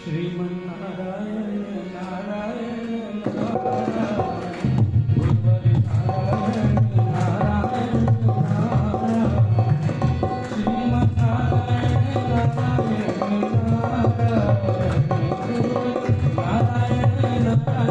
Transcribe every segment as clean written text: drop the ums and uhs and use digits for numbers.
श्रीमन्नारायण नारायण नारायण गुरुवर नारायण नारायण नारायण श्रीमन्नारायण नारायण नारायण गुरुवर नारायण नारायण नारायण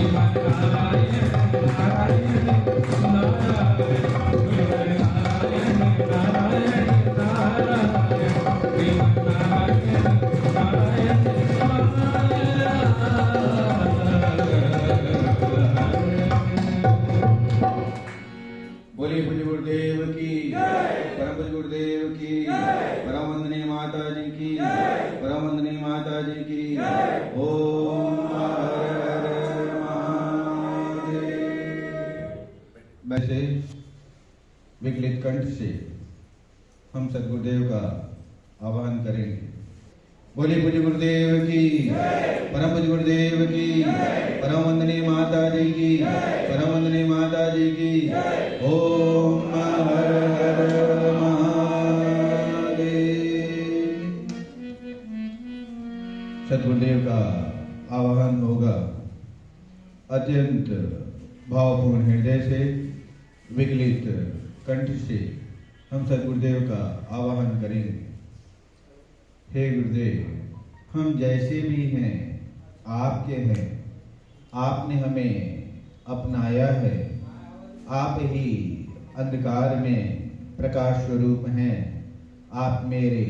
श्रीमन्नारायण नारायण नारायण गुरुवर बोले पूज्य गुरुदेव की परम पूज्य गुरुदेव की परम वंदनीय माता जी की परम वंदनीय माता जी की ओम हर हर महादेव। वैसे विकलित कंठ से हम सदगुरुदेव का आह्वान करेंगे। बोले पूज्य गुरुदेव की परम पूज्य गुरुदेव की परम वंदनीय माता जी की परम वंदनीय माता जी की ओम हर हर महादेव। सदगुरुदेव का आह्वान होगा अत्यंत भावपूर्ण हृदय से विकलित कंठ से हम सदगुरुदेव का आह्वान करेंगे। हे गुरुदेव, हम जैसे भी हैं आपके हैं, आपने हमें अपनाया है, आप ही अंधकार में प्रकाश स्वरूप हैं, आप मेरे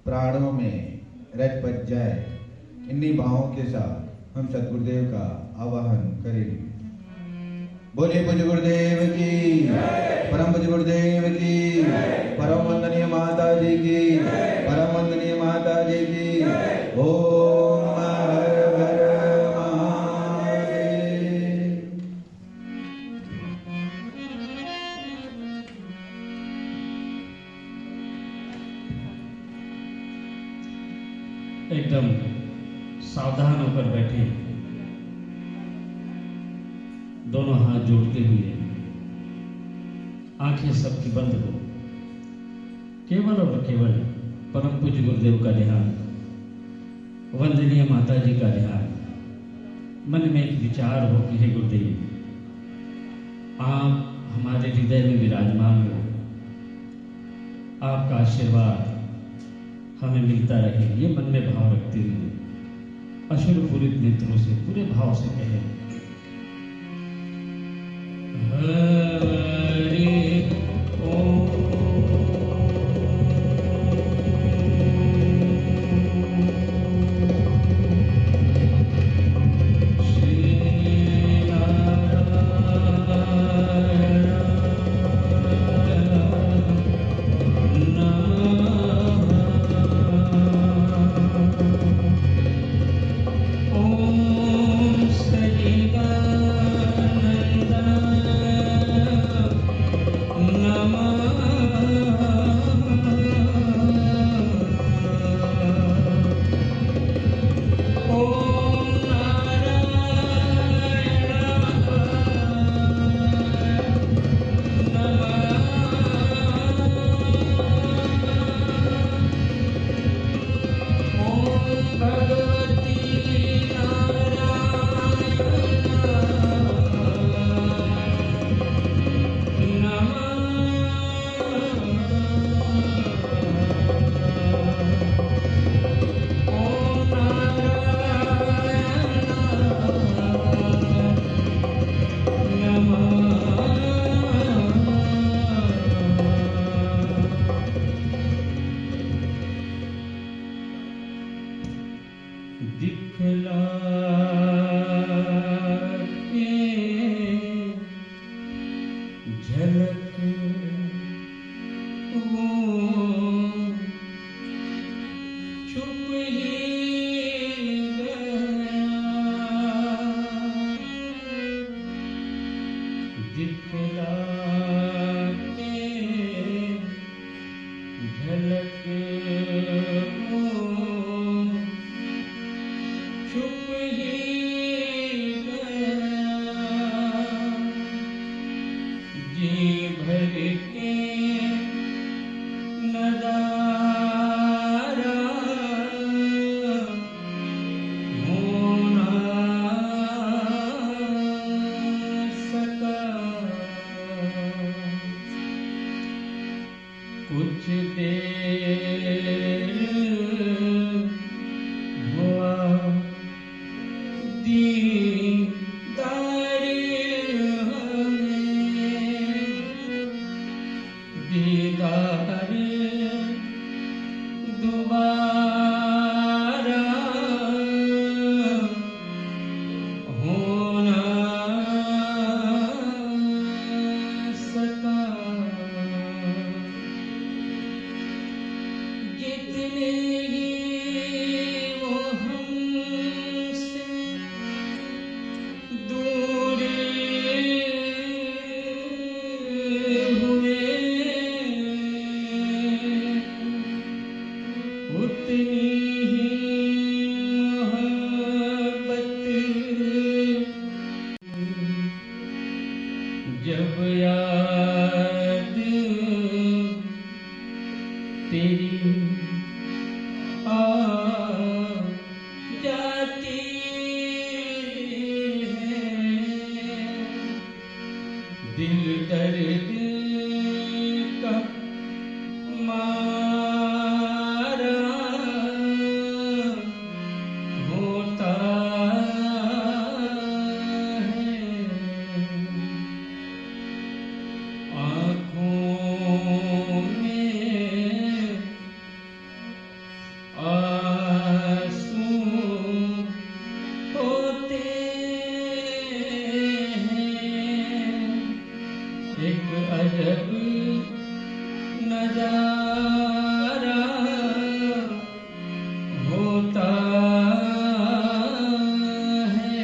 प्राणों में रच पच जाए। इन्हीं भावों के साथ हम सदगुरुदेव का आवाहन करेंगे। बोले पूज्य गुरुदेव की परम पूज्य गुरुदेव की परम वंदनीय माता जी की परम वंदनीय माता जी की ओम हर हर महादेव। एकदम सावधान होकर बैठे, दोनों हाथ जोड़ते हुए, आंखें सबकी बंद हो, केवल और केवल परम पूज्य गुरुदेव का ध्यान, वंदनीय माता जी का ध्यान। मन में एक विचार हो कि हे गुरुदेव, आप हमारे हृदय में विराजमान हो, आपका आशीर्वाद हमें मिलता रहे। ये मन में भाव रखते हुए अश्रुपूरित नेत्रों से पूरे भाव से कहे हरि ओम। ओम सच्चिदानंद झलक वो छुप ही गया, दिखला के झलक वो छुप ही गया, जी भर के नजारा हो ना सका, कुछ देर हुआ दीदार हमें, दीदार दोबारा हो ना सका, जितने ही वो हमसे दूर हुए, उतनी ही मोहब्बत जब याद तेरी आ जाती है, दिल दर्द का मारा होता है, आँखों में आंसू होते हैं, एक अजब नजारा होता है,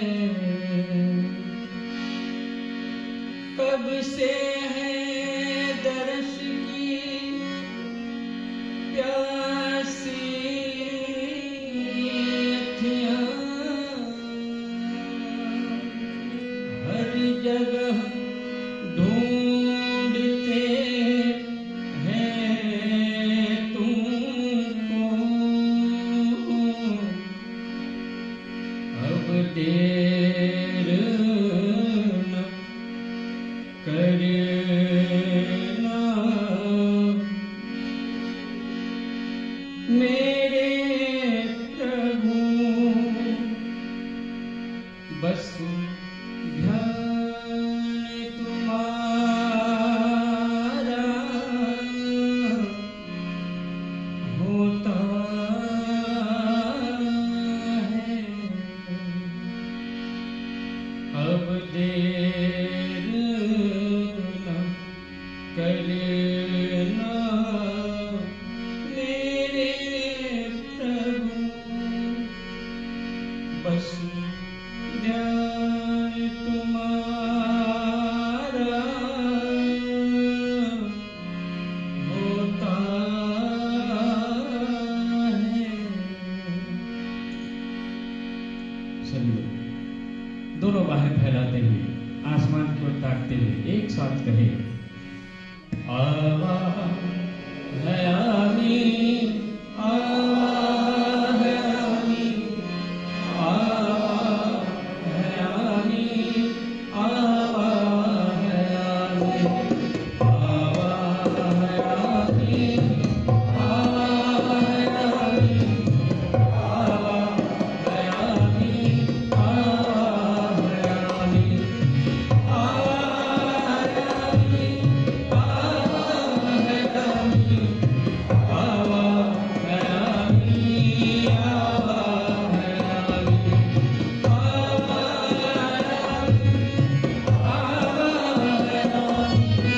कब से है दर्श की प्यासी अखियाँ, हर जगह ढूंढते हैं तुमको, अब देर न करना मेरे प्रभु, बस ध्यान तुम्हारा होता है, अब देर न करना मेरे प्रभु, बस ध्यान तुम्हारा होता है। सभी लोग दोनों बाहें फैलाते हुए आसमान की ओर ताकते हुए एक साथ कहे, आवा है आमीन, आवा है आमीन, आवा है आमीन, आवा है आमीन, आवा है आमीन, आवा है आमीन, आवा है आमीन, आवा है आमीन,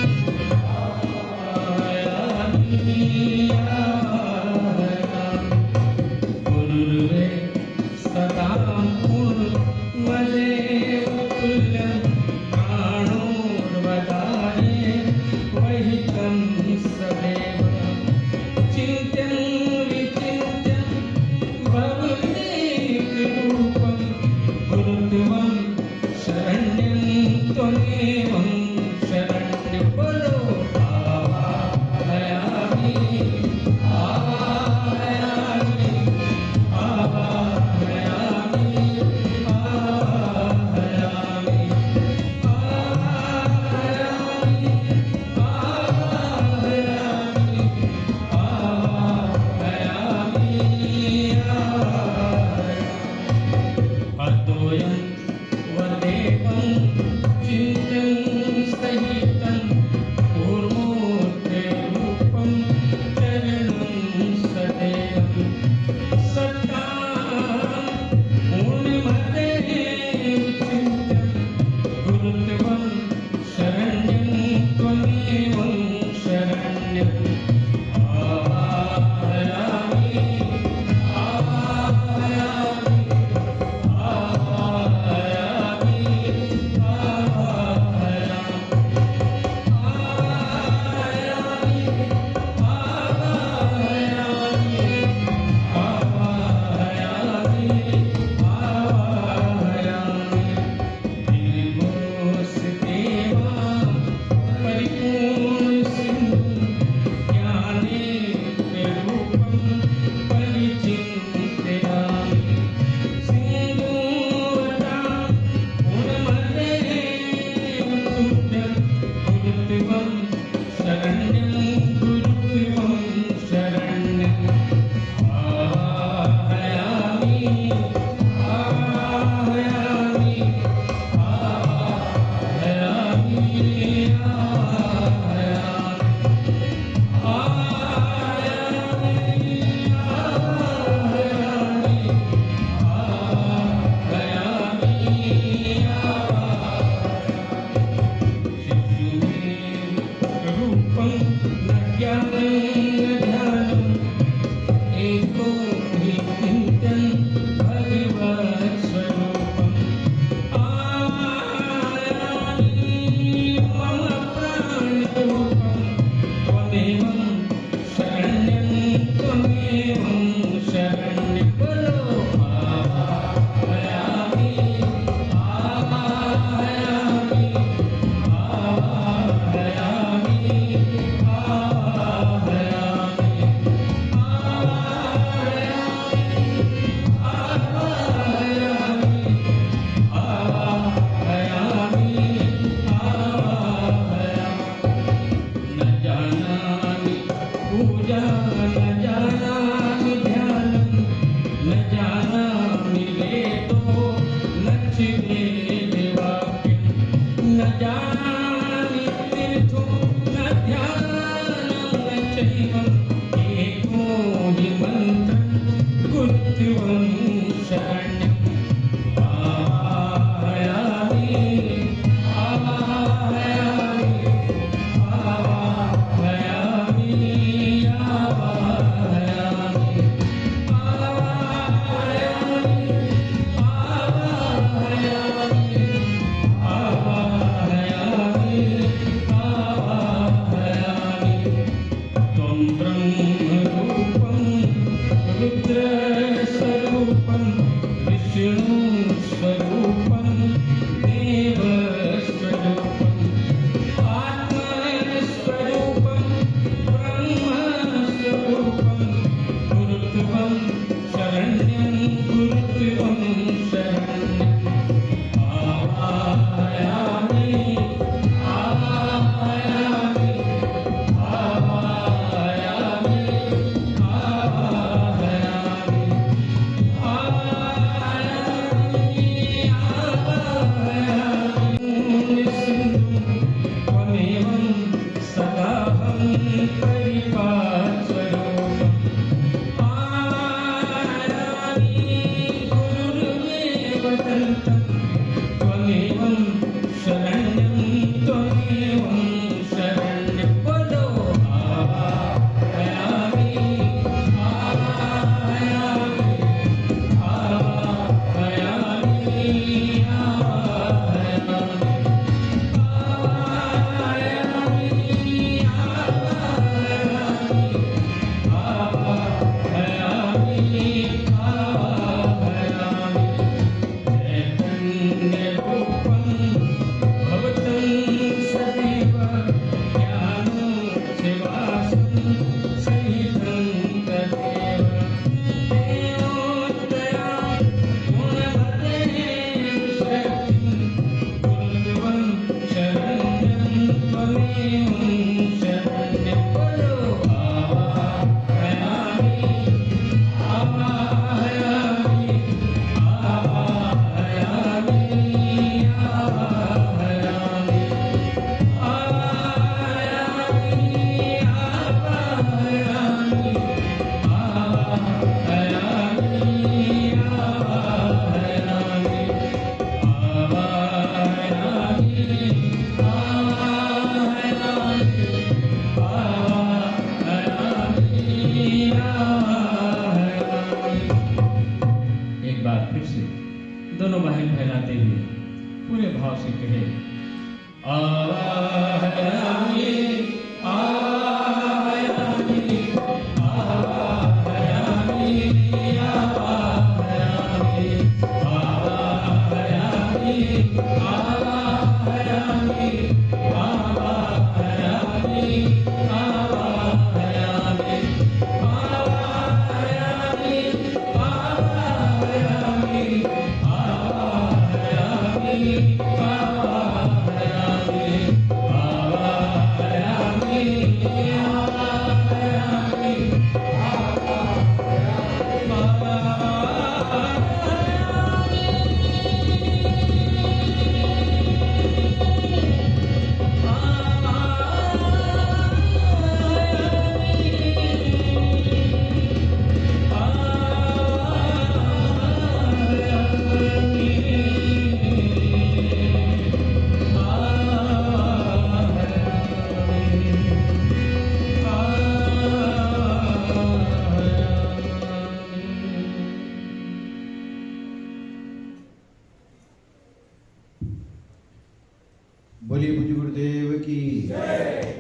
बोलिए पूज्य गुरुदेव की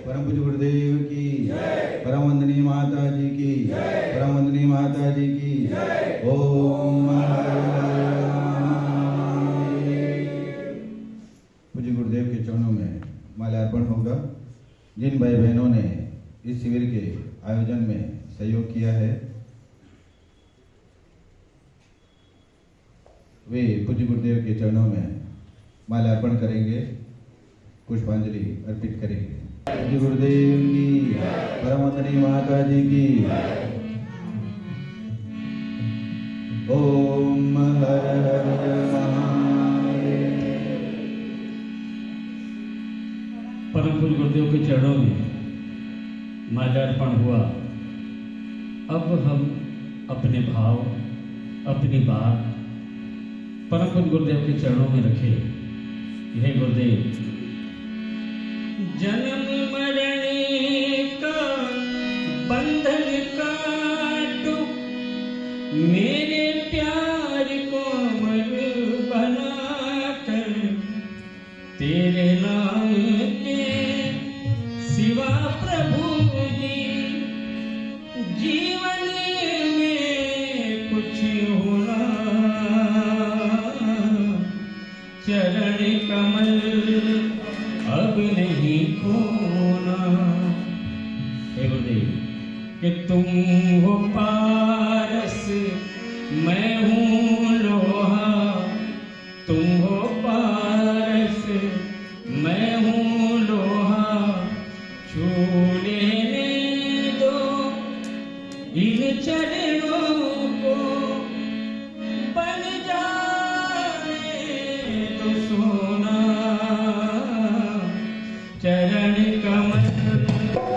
परम पूज्य गुरुदेव की परम वंदनीय माता जी की परम वंदनीय माता जी की ओम पूज्य गुरुदेव के चरणों में माल्यार्पण होगा। जिन भाई बहनों ने इस शिविर के आयोजन में सहयोग किया है वे पूज्य गुरुदेव के चरणों में माल्यार्पण करेंगे, पुष्पांजलि अर्पित करेंगे। पूज्य गुरुदेव की परम वंदनीय माता जी की ओम हर हर महादेव। परम पूज्य गुरुदेव के चरणों में माल्यार्पण हुआ। अब हम अपने भाव, अपनी बात परम पूज्य गुरुदेव के चरणों में रखे। हे गुरुदेव, जन्म मरण का बंधन काटो, मेरे प्यार को अमर बनाकर, तेरे नाम के सिवा प्रभु जी जीवन में कुछ होना, चरण कमल अब नहीं खोना। हे गुरुदेव, कि तुम हो पारस मैं हूँ लोहा, तुम हो पारस मैं हूँ लोहा, छू लेने दो इन चरणों को, बन जाए तो सोना, चरण कमल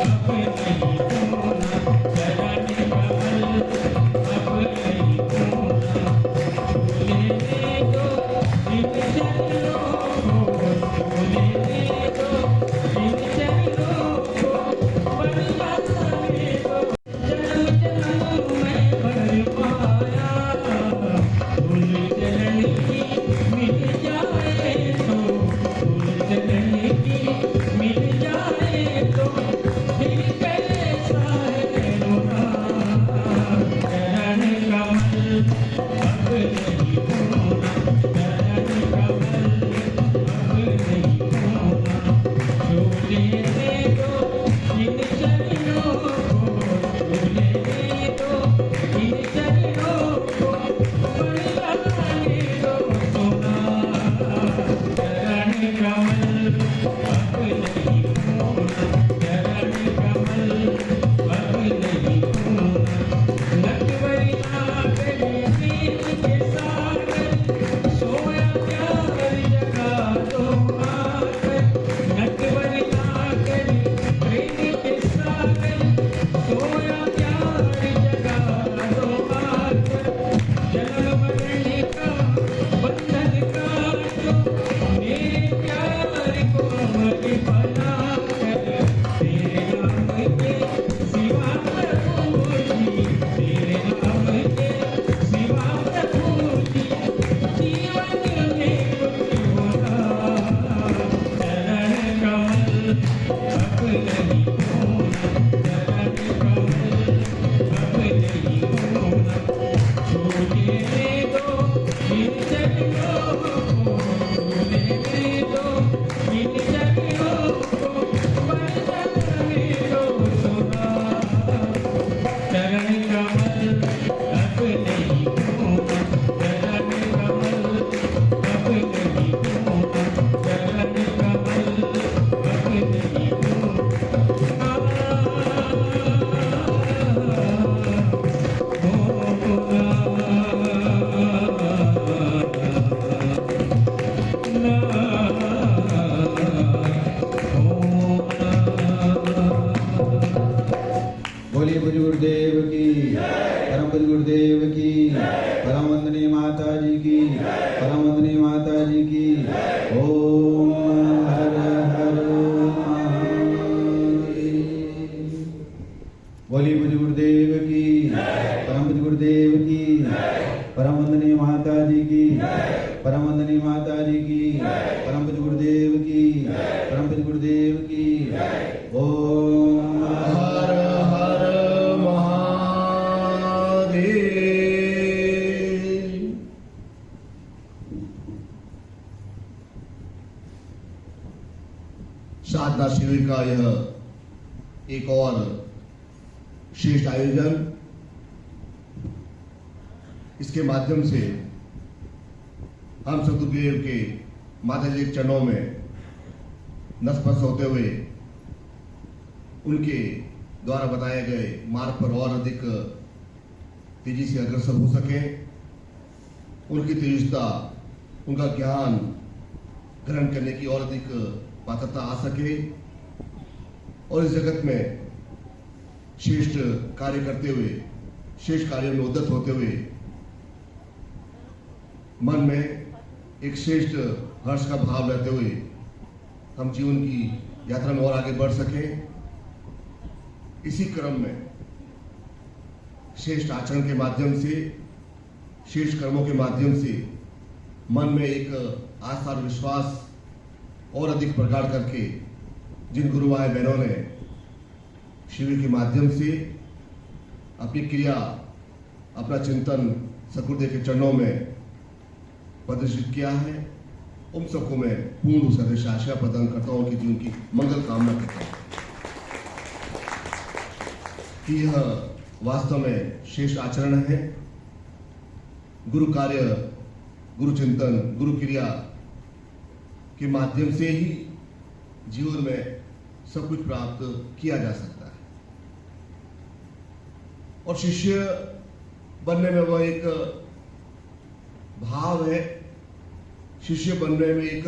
अब नहीं खोना, चरण कमल अब नहीं खोना, छू लेने दो इन चरणों को, छू लेने दो इन चरणों को, बन जाए तो जन्म जन्म में भर पाया, धूल चरण की मिट जाए तो, धूल चरण की मिट जाए तो, फिर कैसा है रोना, चरण कमल अब नहीं खोना, चरण कमल अब नहीं खोना, छू लेने दो इन चरणों को, छू लेने दो इन चरणों को, बन जाने दो सोना, चरण कमल अब नहीं खोना, चरण कमल अब नहीं खोना, नटवरी नागरी प्रीत के सागर, सोया प्यार जगा दो आकर, नटवरी नागरी प्रीत के सागर, सोया प्यार जगा दो आकर, जन्म मरण का बंधन काटो, मेरे प्यार को अमर बनाकर, तेरे नाम के सिवा प्रभु जी, तेरे नाम के सिवा प्रभु जी जीवन में कुछ होना, चरण कमल अब नहीं खोना, चरण कमल अब नहीं खोना, छू लेने दो इन चरणों को, छू लेने दो इन चरणों को, बन जाने दो सोना, चरण कमल अब नहीं खोना, चरण कमल अब नहीं खोना, चरण कमल अब नहीं बोलिए पूज्य गुरुदेव की, परम पूज्य गुरुदेव की, परम वंदनीय माता जी की, परम वंदनीय माता जी की। ओम हर हर महादेव। बोलिए पूज्य गुरुदेव की, परम पूज्य गुरुदेव की, परम वंदनीय माता जी की, परम वंदनीय माता जी की, परम पूज्य गुरुदेव की, परम पूज्य गुरुदेव की। ओम हर हर महादेव। साधना शिविर का यह एक और श्रेष्ठ आयोजन, इसके माध्यम से हम सतगुरुदेव के माता जी के चरणों में नतमस्तक होते हुए उनके द्वारा बताए गए मार्ग पर और अधिक तेजी से अग्रसर हो सके, उनकी तेजता, उनका ज्ञान ग्रहण करने की और अधिक पात्रता आ सके और इस जगत में श्रेष्ठ कार्य करते हुए, श्रेष्ठ कार्यों में उद्यत होते हुए मन में एक श्रेष्ठ हर्ष का भाव रहते हुए हम जीवन की यात्रा में और आगे बढ़ सकें। इसी क्रम में श्रेष्ठ आचरण के माध्यम से, श्रेष्ठ कर्मों के माध्यम से मन में एक आस्था और विश्वास और अधिक प्रगाढ़ करके जिन गुरु भाई बहनों ने शिविर के माध्यम से अपनी क्रिया, अपना चिंतन सद्गुरुदेव के चरणों में प्रदर्शित किया है, उन सबको मैं पूर्ण रूप से आशीर्वाद प्रदान करता हूं, उनकी जीवन की मंगल कामना करता हूं कि यह वास्तव में श्रेष्ठ आचरण है। गुरु कार्य, गुरु चिंतन, गुरु क्रिया के माध्यम से ही जीवन में सब कुछ प्राप्त किया जा सकता है। और शिष्य बनने में वह एक भाव है, शिष्य बनने में एक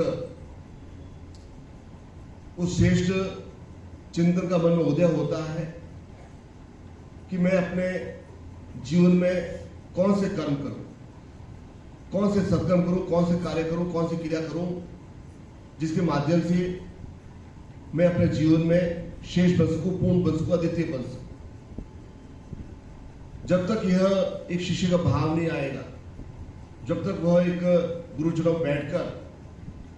उस श्रेष्ठ चिंतन का मन में उदय होता है कि मैं अपने जीवन में कौन से कर्म करूं, कौन से सत्कर्म करूं, कौन से कार्य करूं, कौन सी क्रिया करूं जिसके माध्यम से मैं अपने जीवन में शेष बन सकूं, पूर्ण बन सकूं, अद्वितीय बन सकूं। जब तक यह एक शिष्य का भाव नहीं आएगा, जब तक वह एक गुरुजनों में बैठकर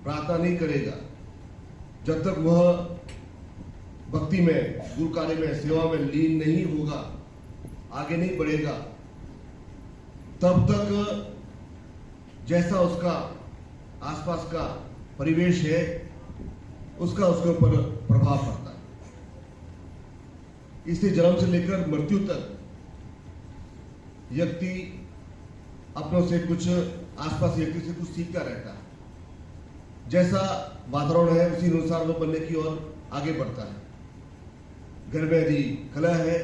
प्रार्थना नहीं करेगा, जब तक वह भक्ति में, गुरु कार्य में, सेवा में लीन नहीं होगा, आगे नहीं बढ़ेगा, तब तक जैसा उसका आसपास का परिवेश है उसका उसके ऊपर प्रभाव पड़ता है। इसलिए जन्म से लेकर मृत्यु तक व्यक्ति अपनों से कुछ, आसपास व्यक्ति से कुछ सीखता रहता है। जैसा वातावरण है उसी अनुसार वो बनने की ओर आगे बढ़ता है। घर में यदि कलह है,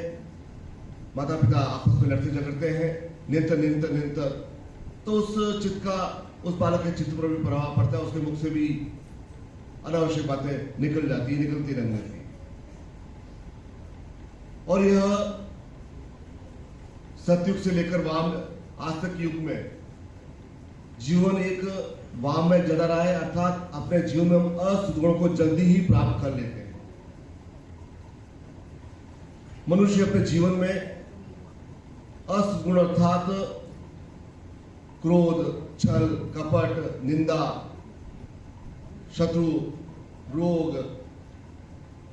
माता पिता आपस में लड़ते झगड़ते हैं निरंतर, तो उस चित्त का, उस बालक के चित्त पर भी प्रभाव पड़ता है, उसके मुख से भी अनावश्यक बातें निकलती रहने लगती। और यह सतयुग से लेकर वाम आज तक युग में जीवन एक वाम में जड़ा रहा है, अर्थात अपने जीवन में हम असद्गुणों को जल्दी ही प्राप्त कर लेते हैं। मनुष्य अपने जीवन में असद्गुण अर्थात क्रोध, छल, कपट, निंदा, शत्रु, रोग,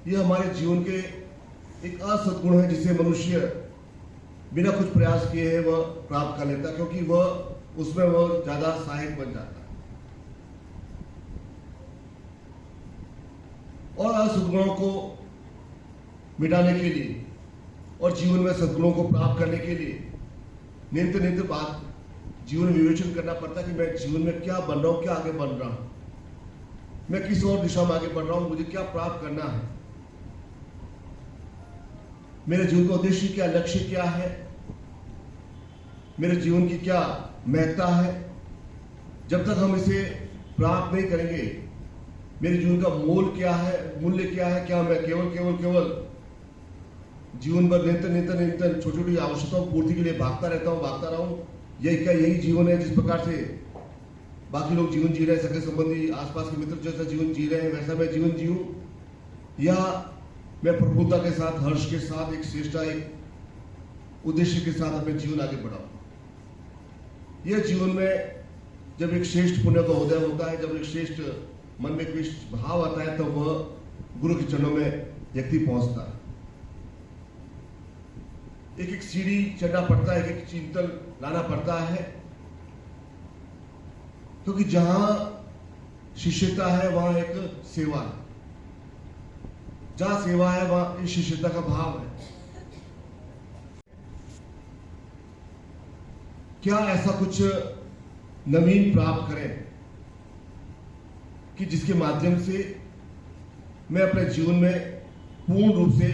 यह हमारे जीवन के एक असद्गुण है जिसे मनुष्य बिना कुछ प्रयास किए है वह प्राप्त कर लेता है, क्योंकि वह उसमें वह ज्यादा सहायक बन जाता है। और असद्गुणों को मिटाने के लिए और जीवन में सद्गुणों को प्राप्त करने के लिए नित्य बात जीवन में विवेचन करना पड़ता है कि मैं जीवन में क्या बन रहा हूं, क्या आगे बढ़ रहा हूं, मैं किस और दिशा में आगे बढ़ रहा हूं, मुझे क्या प्राप्त करना है, मेरे जीवन का उद्देश्य क्या, लक्ष्य क्या है, मेरे जीवन की क्या महत्ता है। जब तक हम इसे प्राप्त नहीं करेंगे, मेरे जीवन का मूल्य क्या है, क्या मैं केवल जीवन भर निरंतर छोटी छोटी आवश्यकताओं पूर्ति के लिए भागता रहा हूं, यही जीवन है जिस प्रकार से बाकी लोग जीवन जी रहे हैं, सगे संबंधी, आसपास के मित्र जैसा जीवन जी रहे हैं वैसा मैं जीवन जीऊं, या मैं प्रफुल्लता के साथ, हर्ष के साथ, एक श्रेष्ठ एक उद्देश्य के साथ अपने जीवन आगे बढ़ाऊं। यह जीवन में जब एक श्रेष्ठ पुण्य का उदय होता है, जब एक श्रेष्ठ मन में एक भाव आता है, तब वह गुरु के चरणों में व्यक्ति पहुंचता है। एक सीढ़ी चढ़ना पड़ता है, एक चिंतन लाना पड़ता है, क्योंकि जहां शिष्यता है वहां एक सेवा है, जहां सेवा है वहां इस शिष्यता का भाव है। क्या ऐसा कुछ नवीन प्राप्त करें कि जिसके माध्यम से मैं अपने जीवन में पूर्ण रूप से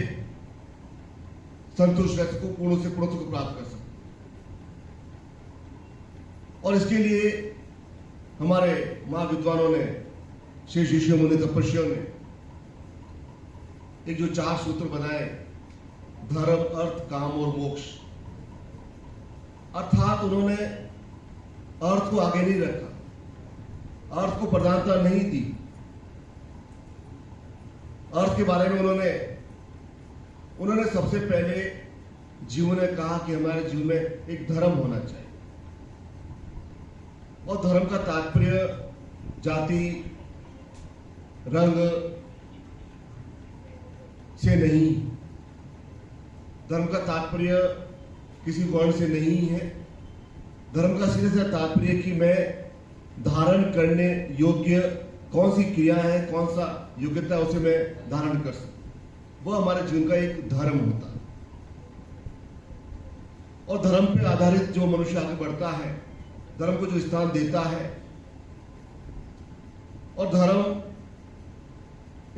संतुष्ट रह सकूं, पूर्ण से पूर्णत्व को प्राप्त कर सकूं। और इसके लिए हमारे महाविद्वानों ने, शेष ऋषियों मुनि तपस्वियों ने एक जो 4 सूत्र बनाए धर्म, अर्थ, काम और मोक्ष। अर्थात उन्होंने अर्थ को आगे नहीं रखा, अर्थ को प्रधानता नहीं दी। अर्थ के बारे में उन्होंने सबसे पहले जीवन में कहा कि हमारे जीवन में एक धर्म होना चाहिए, और धर्म का तात्पर्य जाति, रंग से नहीं, धर्म का तात्पर्य किसी वर्ण से नहीं है। धर्म का सीधे से तात्पर्य कि मैं धारण करने योग्य कौन सी क्रिया है, कौन सा योग्यता है, उसे मैं धारण कर सकूं। वह हमारे जीवन का एक धर्म होता है। और धर्म पे आधारित जो मनुष्य आगे बढ़ता है, धर्म को जो स्थान देता है, और धर्म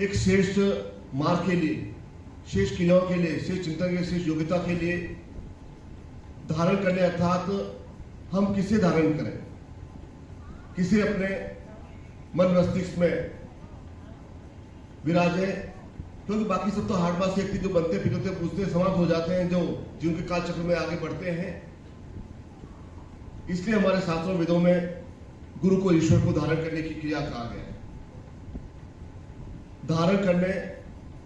एक श्रेष्ठ मार्ग के लिए, श्रेष्ठ क्रियाओं के लिए, श्रेष्ठ चिंतन के लिए, श्रेष्ठ योग्यता के लिए धारण करने, अर्थात हम किसे धारण करें, किसे अपने मन मस्तिष्क में विराजे, क्योंकि बाकी सब तो हार्ड बात व्यक्ति जो बनते फिरते पूछते समाप्त हो जाते हैं, जो जीवन के काल चक्र में आगे बढ़ते हैं। इसलिए हमारे शास्त्रों वेदों में गुरु को ईश्वर को धारण करने की क्रिया कहा गया है। धारण करने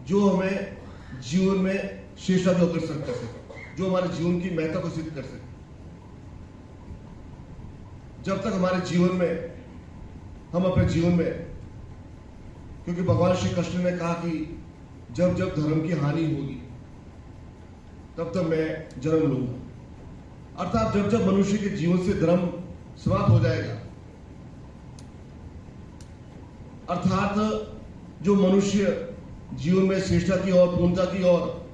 जो हमें जीवन में श्रेष्ठता जो कर सकते हैं, जो हमारे जीवन की महत्ता को सिद्ध कर सके। जब तक हमारे जीवन में, हम अपने जीवन में, क्योंकि भगवान श्री कृष्ण ने कहा कि जब जब धर्म की हानि होगी तब तक मैं जन्म लूंगा, अर्थात जब जब मनुष्य के जीवन से धर्म समाप्त हो जाएगा, अर्थात जो मनुष्य जीवन में श्रेष्ठता की ओर, पूर्णता की ओर,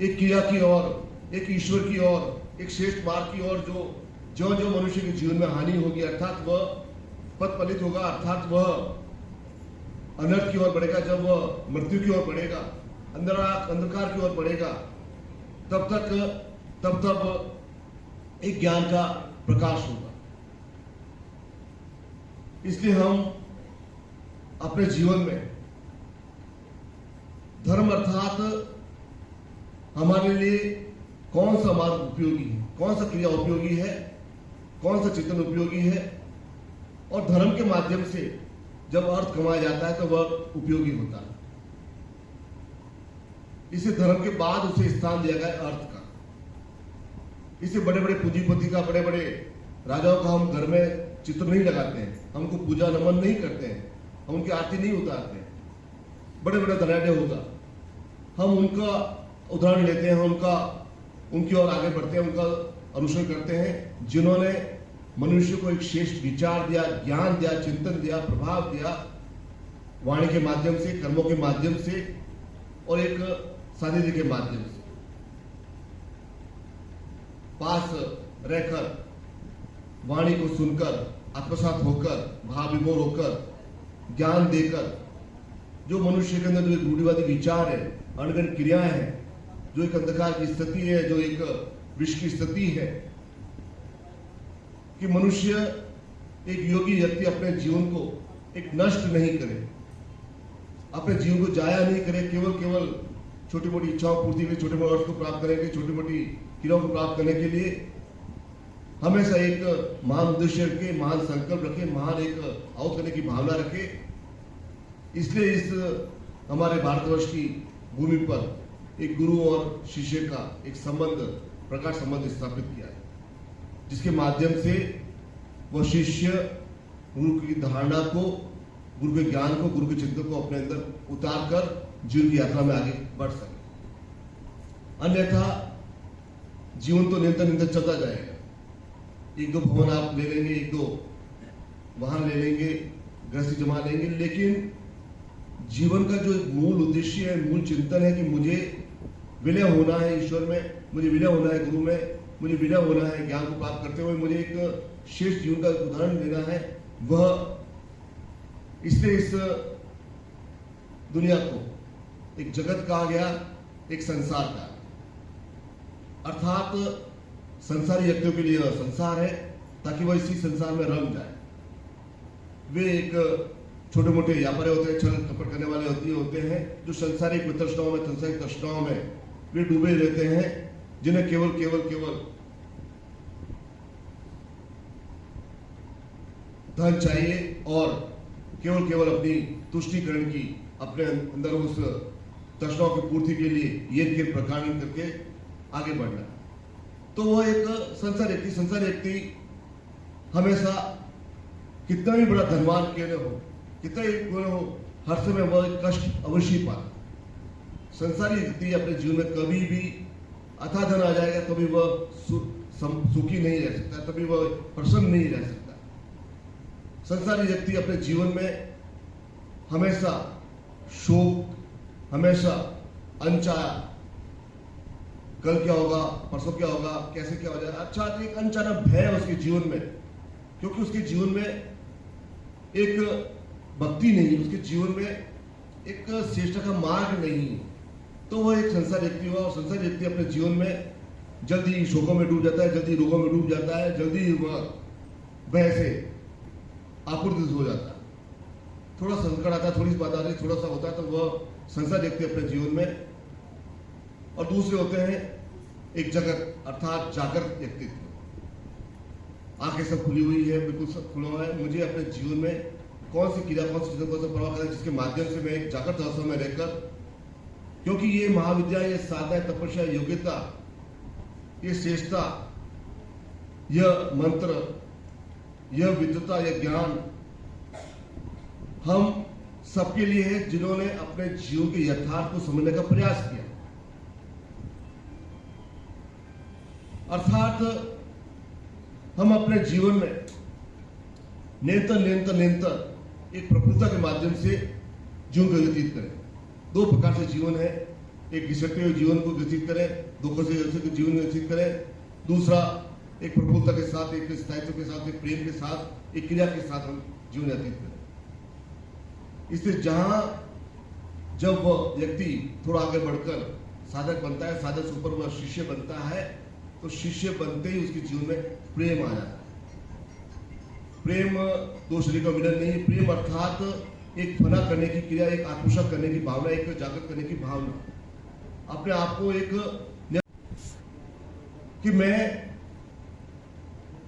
एक क्रिया की ओर, एक ईश्वर की ओर, एक श्रेष्ठ मार्ग की ओर जो जो मनुष्य के जीवन में हानि होगी, अर्थात वह पथपलित होगा, अर्थात वह अनर्थ की ओर बढ़ेगा, जब वह मृत्यु की ओर बढ़ेगा, अंधकार की ओर बढ़ेगा, तब एक ज्ञान का प्रकाश होगा। इसलिए हम अपने जीवन में धर्म अर्थात हमारे लिए कौन सा मार्ग उपयोगी है, कौन सा क्रिया उपयोगी है, कौन सा चिंतन उपयोगी है, और धर्म के माध्यम से जब अर्थ कमाया जाता है तो वह उपयोगी होता है। इसे धर्म के बाद उसे स्थान दिया गया अर्थ का। इसे बड़े बड़े पूंजीपति का, बड़े बड़े राजाओं का हम घर में चित्र नहीं लगाते हैं, हमको पूजा नमन नहीं करते हैं, हम उनकी आरती नहीं उतारते हैं। बड़े बड़े धनाढ़ होगा, हम उनका उदाहरण लेते हैं, उनकी ओर आगे बढ़ते हैं, उनका अनुसरण करते हैं, जिन्होंने मनुष्य को एक श्रेष्ठ विचार दिया, ज्ञान दिया, चिंतन दिया, प्रभाव दिया, वाणी के माध्यम से, कर्मों के माध्यम से, और एक सानिध्य के माध्यम से। पास रहकर, वाणी को सुनकर, आत्मसात होकर, भाव विभोर होकर, ज्ञान देकर, जो मनुष्य के अंदर जो एक रूढ़िवादी विचार है, अणगण क्रियाएं हैं, जो एक अंधकार की स्थिति है, जो एक विष की स्थिति है, कि मनुष्य, एक योगी व्यक्ति अपने जीवन को एक नष्ट नहीं करे, अपने जीवन को जाया नहीं करे, केवल छोटी मोटी इच्छाओं पूर्ति के लिए, छोटे मोटे अर्थ को प्राप्त करने के लिए, छोटी मोटी क्रियाओं को प्राप्त करने के लिए हमेशा एक महान उद्देश्य रखे, महान संकल्प रखे, महान एक आउट करने की भावना रखे। इसलिए इस हमारे भारतवर्ष की भूमि पर एक गुरु और शिष्य का एक संबंध, प्रकार संबंध स्थापित किया है, जिसके माध्यम से वह शिष्य गुरु की धारणा को, गुरु के ज्ञान को, गुरु के चिंतन को अपने अंदर उतार कर जीवन की यात्रा में आगे बढ़ सके। अन्यथा जीवन तो निरंतर चलता जाएगा। एक दो भवन आप ले लेंगे, एक दो वाहन ले लेंगे, गृहस्थी जमा लेंगे, लेकिन जीवन का जो मूल उद्देश्य है, मूल चिंतन है कि मुझे विलय होना है ईश्वर में, मुझे विलय होना है गुरु में, मुझे विलय होना है ज्ञान को प्राप्त करते हुए, मुझे एक श्रेष्ठ जीवन का उदाहरण देना है, वह इसलिए इस दुनिया को एक जगत कहा गया, एक संसार का, अर्थात संसारी व्यक्तियों के लिए संसार है ताकि वह इसी संसार में रंग जाए। वे एक छोटे मोटे व्यापारी होते हैं, छल कपट करने वाले होते हैं, जो सांसारिक वितृष्णाओं में, सांसारिक तृष्णाओं में वे डूबे रहते हैं, जिन्हें केवल केवल केवल धन चाहिए और केवल केवल अपनी तुष्टिकरण की, अपने अंदर उस तृष्णाओं की पूर्ति के लिए ये खेल प्रकांड करके आगे बढ़ना। तो वह एक संसार व्यक्ति हमेशा कितना भी बड़ा धनवान क्यों न हो, कितना ही क्यों न हो, हर समय वह कष्ट अवश्य पाता। संसारी व्यक्ति अपने जीवन में कभी भी अथाह धन आ जाएगा, कभी वह सुखी नहीं रह सकता, कभी वह प्रसन्न नहीं रह सकता। संसारी व्यक्ति अपने जीवन में हमेशा शोक, हमेशा अनचाहा, कल क्या होगा, परसों क्या होगा, कैसे क्या हो जाएगा, अच्छा एक अनचाहा भय है उसके जीवन में, क्योंकि उसके जीवन में एक भक्ति नहीं है, उसके जीवन में एक श्रेष्ठता का मार्ग नहीं है। तो वह एक संसार व्यक्ति हुआ, और संसार व्यक्ति अपने जीवन में जल्दी शोकों में डूब जाता है, जल्दी रोगों में डूब जाता है, जल्दी वह भय से आपूर्ति हो जाता है। थोड़ा संकट आता है, थोड़ी सी बात आ रही, थोड़ा सा होता है तो वह संसार व्यक्ति अपने जीवन में। और दूसरे होते हैं एक जगत अर्थात जागृत व्यक्तित्व, आंखें सब खुली हुई है, बिल्कुल सब खुला हुआ है, मुझे अपने जीवन में कौन सी क्रिया, कौन सी चीजों को प्रभाव करना है, जिसके माध्यम से मैं एक जागृत अवस्था में रहकर, क्योंकि ये महाविद्या, ये साधना, तपस्या, योग्यता, ये श्रेष्ठता, यह मंत्र, यह विद्वता, यह ज्ञान हम सबके लिए है, जिन्होंने अपने जीवन के यथार्थ को समझने का प्रयास किया। अर्थात हम अपने जीवन में निरंतर एक प्रफुल्लता के माध्यम से जीवन को व्यतीत करें। दो प्रकार से जीवन है, एक घिसटते हुए जीवन को व्यतीत करें, दुखों से जीवन को व्यतीत करें, दूसरा एक प्रफुल्लता के साथ, एक स्थायित्व के साथ, एक प्रेम के साथ, एक क्रिया के साथ हम जीवन व्यतीत करें। इसलिए जब वह व्यक्ति थोड़ा आगे बढ़कर साधक बनता है, साधक से ऊपर वह शिष्य बनता है, तो शिष्य बनते ही उसके जीवन में प्रेम आ जाता है। प्रेम दो शरीर का मिलन नहीं, प्रेम अर्थात एक फना करने की क्रिया, एक आत्मसात करने की भावना, एक जागृत करने की भावना, अपने आप को एक कि मैं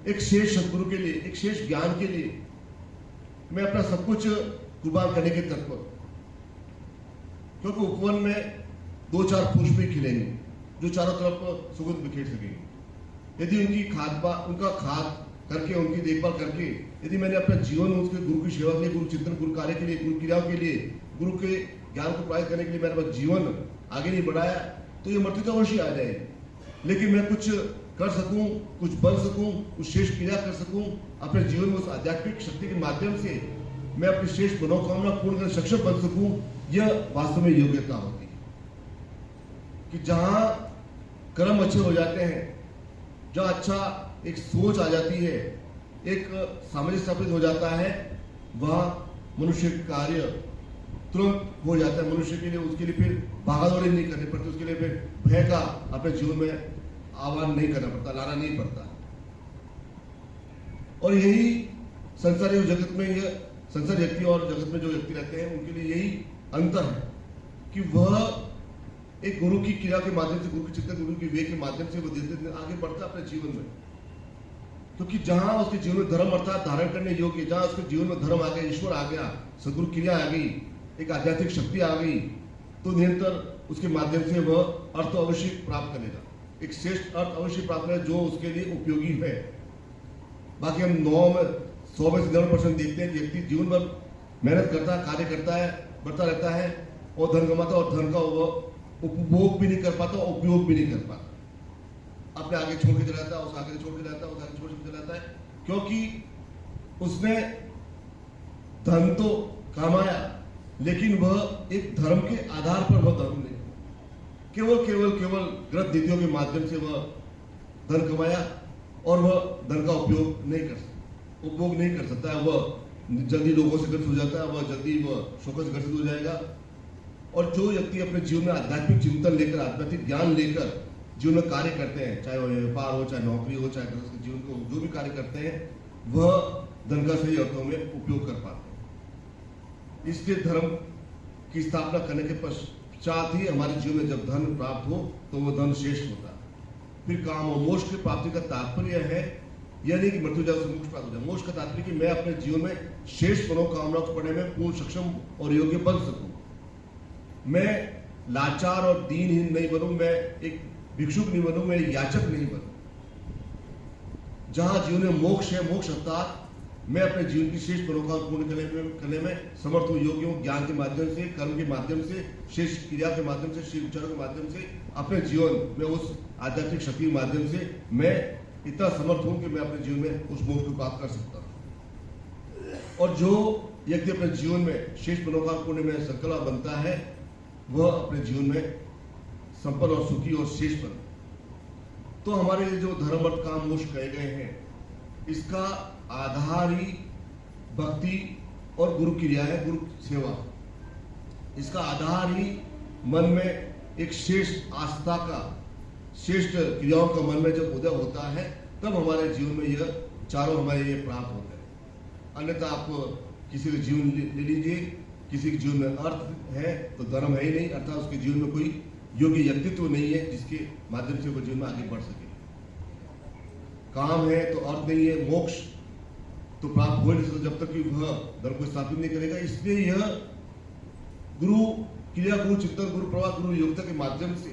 एक शेष सदगुरु के लिए, एक शेष ज्ञान के लिए मैं अपना सब कुछ कुर्बान करने के तत्पर, क्योंकि उपवन में दो चार पुष्प भी खिलेंगे जो चारों तरफ सुगंध बिखेर सकेंगे। यदि उनका खाद करके, उनकी देखभाल करके, यदि मैंने अपना जीवन उसके गुरु की सेवा के लिए, गुरु चिंतन, गुरु कार्य के लिए, गुरु क्रियाओं के लिए, गुरु के ज्ञान को प्राप्त करने के लिए मैंने अपना जीवन आगे नहीं बढ़ाया, तो ये मृत्यु तो अवश्य आ जाएगी। लेकिन मैं कुछ कर सकूं, कुछ बन सकूं, कुछ शेष क्रिया कर सकूं, अपने जीवन में उस आध्यात्मिक शक्ति के माध्यम से मैं अपनी शेष मनोकामना पूर्ण कर सक्षम बन सकूं, यह वास्तव में योग्यता होती है। कि जहां कर्म अच्छे हो जाते हैं, जहां अच्छा एक सोच आ जाती है, एक सामंजस्य स्थापित हो जाता है, वह मनुष्य कार्य तुरंत हो जाता है। मनुष्य के लिए, उसके लिए फिर भागादौड़ी नहीं करनी पड़ती, उसके लिए फिर भय का अपने जीवन में आह्वान नहीं करना पड़ता, लाना नहीं पड़ता। और यही संसारी जगत में, यह संसार व्यक्ति और जगत में जो व्यक्ति रहते हैं, उनके लिए यही अंतर है कि वह एक गुरु की क्रिया के माध्यम से, गुरु की चिंतन, गुरु की विवेक के माध्यम से वह धीरे धीरे आगे बढ़ता है अपने जीवन में। क्योंकि जहां उसके जीवन में धर्म अर्थात धारण करने योग्य, जहां उसके जीवन में धर्म आ गया, ईश्वर आ गया, सदगुरु क्रिया आ गई, एक आध्यात्मिक शक्ति आ गई, तो निरंतर उसके माध्यम से वह अर्थ अवश्य प्राप्त करेगा, एक श्रेष्ठ अर्थ अवश्य प्राप्त करेगा जो उसके लिए उपयोगी है। बाकी हम 100 में से 90% देखते हैं कि व्यक्ति जीवन भर मेहनत करता है, कार्य करता है, बढ़ता रहता है और धन कमाता, और धन का वह उपभोग भी नहीं कर पाता, उपयोग भी नहीं कर पाता, अपने आगे छोड़ के चलाता है, उस आगे छोड़ के जाता है, उस आगे छोड़ के चलाता है, क्योंकि उसने धन तो कमाया, लेकिन वह एक धर्म के आधार पर वह धर्म नहीं, केवल ग्रह नीतियों के माध्यम से वह धन कमाया और वह धन का उपभोग नहीं कर सकता है। वह जल्दी लोगों से ग्रसित हो जाता है, वह जल्दी वह शोकों से ग्रसित हो जाएगा। और जो व्यक्ति अपने जीवन में आध्यात्मिक चिंतन लेकर, आध्यात्मिक ज्ञान लेकर जीवन में कार्य करते हैं, चाहे वह व्यापार हो, चाहे नौकरी हो, चाहे जीवन को जो भी कार्य करते हैं, वह धन का सही अर्थों में उपयोग कर पाते हैं। इसलिए धर्म की स्थापना करने के पश्चात ही हमारे जीवन में जब धन प्राप्त हो तो वो धन श्रेष्ठ होता है। फिर काम और मोक्ष की प्राप्ति का तात्पर्य है यह नहीं कि मृत्यु जब से मोक्ष प्राप्त हो जाए। मोक्ष का तात्पर्य कि मैं अपने जीवन में श्रेष्ठ मनोकामनाओं को पढ़ने में पूर्ण सक्षम और योग्य बन सकूं। मैं लाचार और दीनहीन नहीं बनूं, मैं एक भिक्षुक नहीं बनूं, मैं याचक नहीं बनूं। जहां जीवन में मोक्ष है, मोक्ष अर्थात मैं अपने जीवन की श्रेष्ठ मनोकामना पूर्ण करने में समर्थ हूं, योग्य हूं। ज्ञान के माध्यम से, कर्म के माध्यम से, श्रेष्ठ क्रिया के माध्यम से, श्रेष्ठ विचारों के माध्यम से अपने जीवन में उस आध्यात्मिक शक्ति के माध्यम से मैं इतना समर्थ हूं कि मैं अपने जीवन में उस मोक्ष को प्राप्त कर सकता हूं। और जो व्यक्ति अपने जीवन में श्रेष्ठ मनोकामना पूर्ण में संकल्प बनता है वह अपने जीवन में संपन्न और सुखी और श्रेष्ठ बन। तो हमारे जो धर्म अर्थ काम मोक्ष कहे गए हैं इसका आधार ही भक्ति और गुरु क्रिया है, गुरु सेवा। इसका आधार ही मन में एक श्रेष्ठ आस्था का, श्रेष्ठ क्रियाओं का मन में जब उदय होता है तब हमारे जीवन में यह चारों हमारे ये प्राप्त होते हैं। अन्यथा आप किसी के जीवन ले लीजिए, किसी के जीवन में अर्थ है तो धर्म है ही नहीं, अर्थात उसके जीवन में कोई योग्य व्यक्तित्व नहीं है जिसके माध्यम से वो जीवन में आगे बढ़ सके। काम है तो अर्थ नहीं है, मोक्ष तो प्राप्त हो नहीं सकता जब तक कि वह धर्म को स्थापित नहीं करेगा। इसलिए यह गुरु क्रिया, गुरु चिंतन, गुरु प्रवाह, गुरु योग्यता के माध्यम से,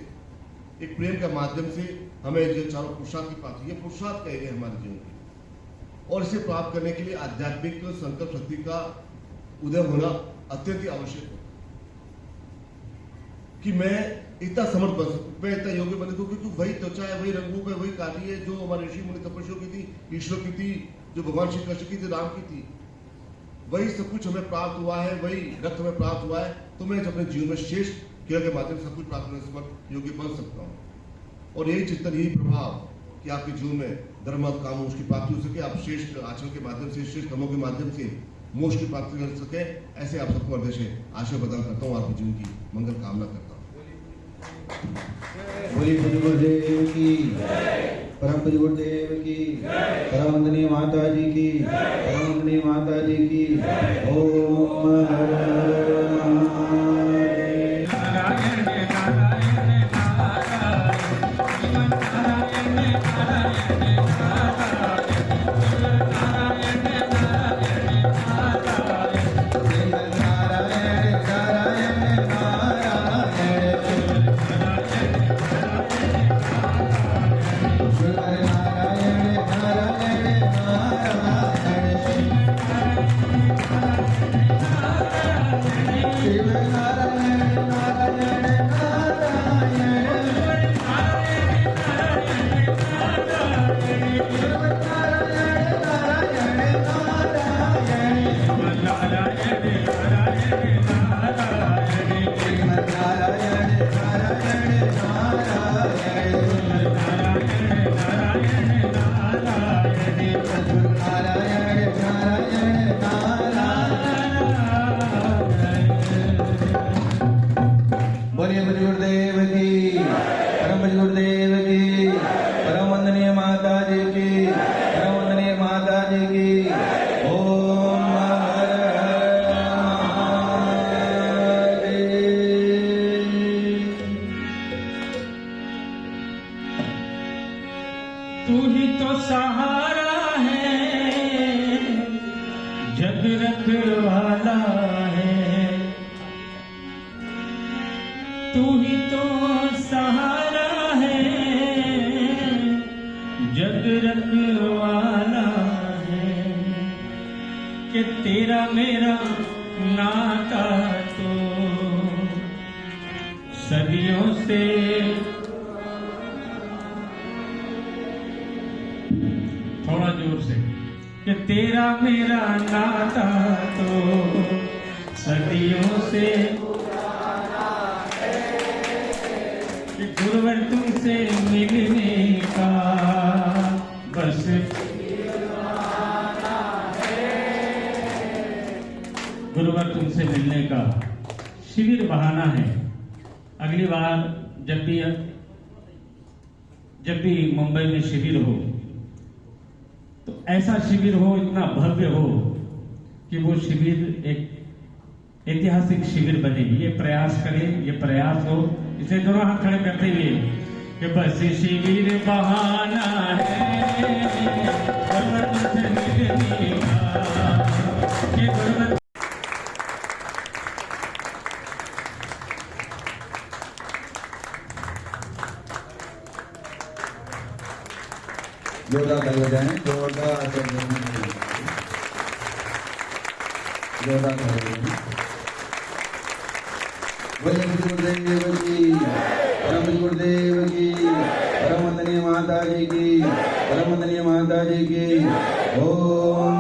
एक प्रेम के माध्यम से हमें जो चारों पुरुषार्थ की प्राप्ति, ये पुरुषार्थ कहे गए हमारे जीवन के। और इसे प्राप्त करने के लिए आध्यात्मिक संकल्प शक्ति का उदय होना अत्यंत ही आवश्यक होता है कि मैं इतना समर्थ बन सकूं, मैं इतना योग्य बन सकूं, क्योंकि वही त्वचा है, वही रंगरूप है, वही काली है जो हमारे ऋषि मुनि तपस्वियों की थी, ईश्वर की थी, जो भगवान श्री कृष्ण की थी, राम की थी। वही सब कुछ हमें प्राप्त हुआ है, वही रक्त हमें प्राप्त हुआ है। तो मैं अपने जीवन में श्रेष्ठ क्रिया के माध्यम से सब कुछ प्राप्त करने से योग्य बन सकता हूँ। और यही चिंतन, यही प्रभाव कि आपके जीवन में धर्म काम मोक्ष की प्राप्ति हो सके, आप श्रेष्ठ आचरण के माध्यम से, श्रेष्ठ कर्मों के माध्यम से मोक्ष की प्राप्ति कर सके, ऐसे आप सबको हृदय से आशय प्रदान करता हूँ, आपके जीवन की मंगल कामना करता हूँ। बोलिए पूज्य गुरुदेव की, परम पूज्य गुरुदेव की, परम वंदनीय माता जी की, परम वंदनीय माता जी की। ओम तू ही तो सहारा है, जग रखवाला है। तू ही तो सहारा है, जग रखवाला है। कि तेरा मेरा नाता तो सदियों से, थोड़ा जोर से, कि तेरा मेरा नाता तो सदियों से, कि गुरुवर तुमसे मिलने का बस गुरुवर तुमसे मिलने का शिविर बहाना है। अगली बार जब भी मुंबई में शिविर हो तो ऐसा शिविर हो, इतना भव्य हो कि वो शिविर ऐतिहासिक शिविर बने, ये प्रयास करें, ये प्रयास हो। इसे दोनों हाथ खड़े करते हुए कि बस शिविर बहाना है गुरुमत मिलने का, कि गुरुमत जोरदार ताली बजाएं, जोरदार ताली बजाएं। बोलिए गुरुदेव की, परम गुरुदेव की, परम वंदनीय माता जी की, परम वंदनीय माता जी की। ओम